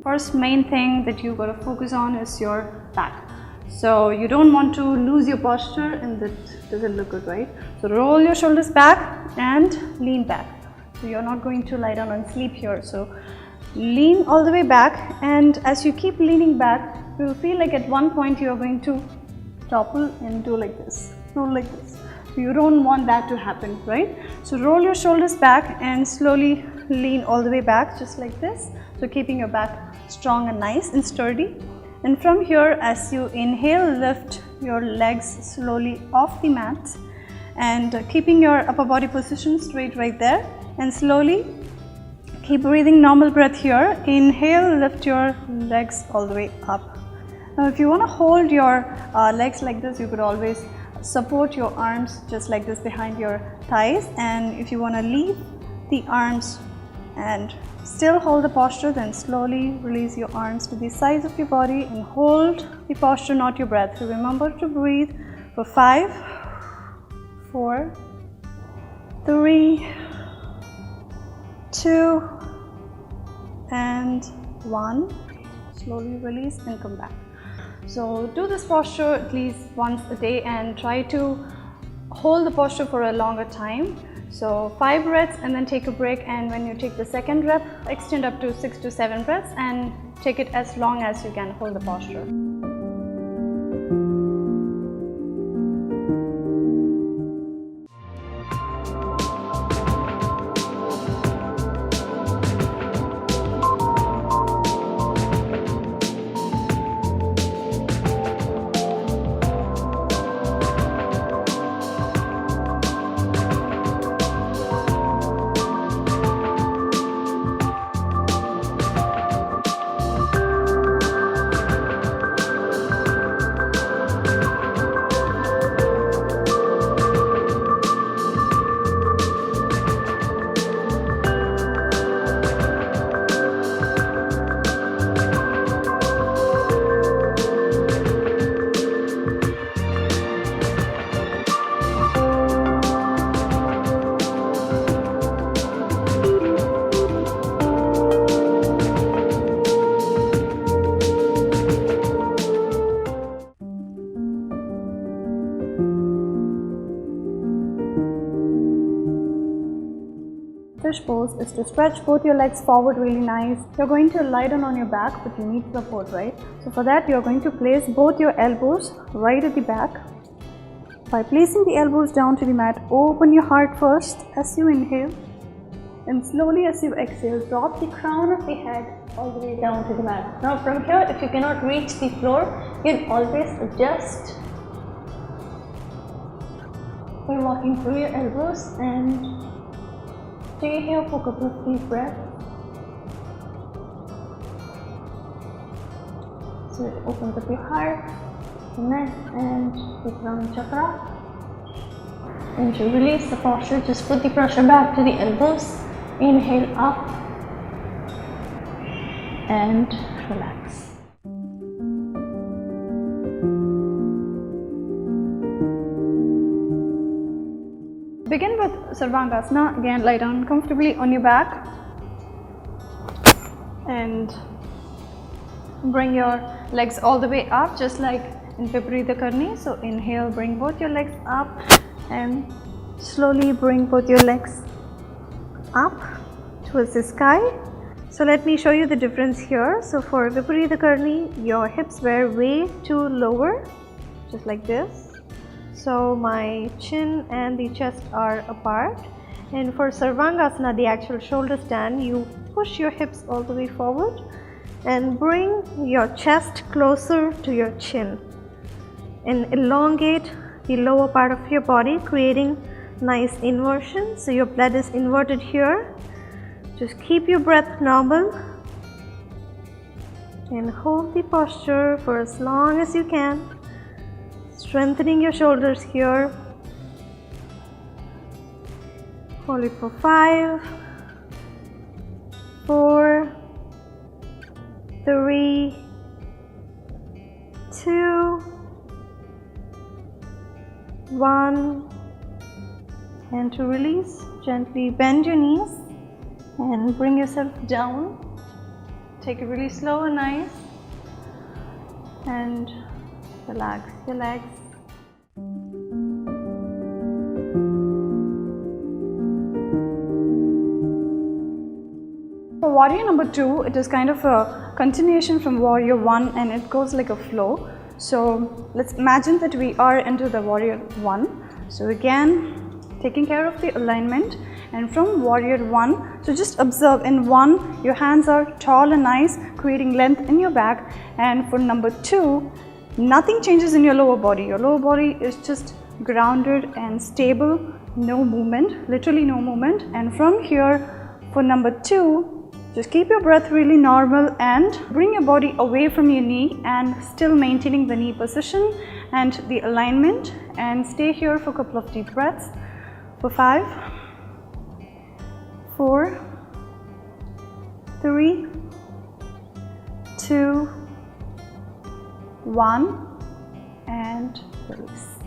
First main thing that you got to focus on is your back. So you don't want to lose your posture, and that doesn't look good, right? So roll your shoulders back and lean back. So you're not going to lie down and sleep here. So lean all the way back, and as you keep leaning back, you will feel like at one point you are going to topple and do like this, roll like this. So you don't want that to happen, right? So roll your shoulders back and slowly lean all the way back, just like this. So keeping your back strong and nice and sturdy. And from here, as you inhale, lift your legs slowly off the mat and keeping your upper body position straight right there, and slowly keep breathing normal breath here. Inhale, lift your legs all the way up. Now if you want to hold your legs like this, you could always support your arms just like this behind your thighs, and if you want to leave the arms and still hold the posture, then slowly release your arms to the sides of your body and hold the posture, not your breath. So remember to breathe for 5, 4, 3, 2 and 1. Slowly release and come back. So do this posture at least once a day and try to hold the posture for a longer time. So 5 breaths and then take a break, and when you take the second rep, extend up to 6 to 7 breaths and take it as long as you can hold the posture. Fish pose is to stretch both your legs forward really nice. You're going to lie down on your back, but you need support, right? So for that, you're going to place both your elbows right at the back. By placing the elbows down to the mat, open your heart first as you inhale, and slowly as you exhale, drop the crown of the head all the way down to the mat. Now from here, if you cannot reach the floor, you can always adjust by walking through your elbows and stay here for a couple of deep breaths. So it opens up your heart, the neck and the crown chakra. And to release the posture, just put the pressure back to the elbows. Inhale up and relax. Begin with Sarvangasana. Again, lie down comfortably on your back and bring your legs all the way up, just like in Viparita Karni. So inhale, bring both your legs up and slowly bring both your legs up towards the sky. So let me show you the difference here. So for Viparita Karni, your hips were way too lower, just like this. So my chin and the chest are apart. And for Sarvangasana, the actual shoulder stand, you push your hips all the way forward and bring your chest closer to your chin and elongate the lower part of your body, creating nice inversion. So your blood is inverted here. Just keep your breath normal and hold the posture for as long as you can, strengthening your shoulders here. Hold it for 5, 4, 3, 2, 1, and to release, gently bend your knees and bring yourself down take it really slow and nice, and relax your legs. For warrior number 2, it is kind of a continuation from warrior 1, and it goes like a flow. So let's imagine that we are into the warrior 1. So again, taking care of the alignment, and from warrior 1, so just observe in 1 your hands are tall and nice, creating length in your back, and for number 2, nothing changes in your lower body. Your lower body is just grounded and stable, no movement, literally no movement. And from here, for number 2, just keep your breath really normal and bring your body away from your knee and still maintaining the knee position and the alignment, and stay here for a couple of deep breaths for 5, 4, 3, 2, 1, and release.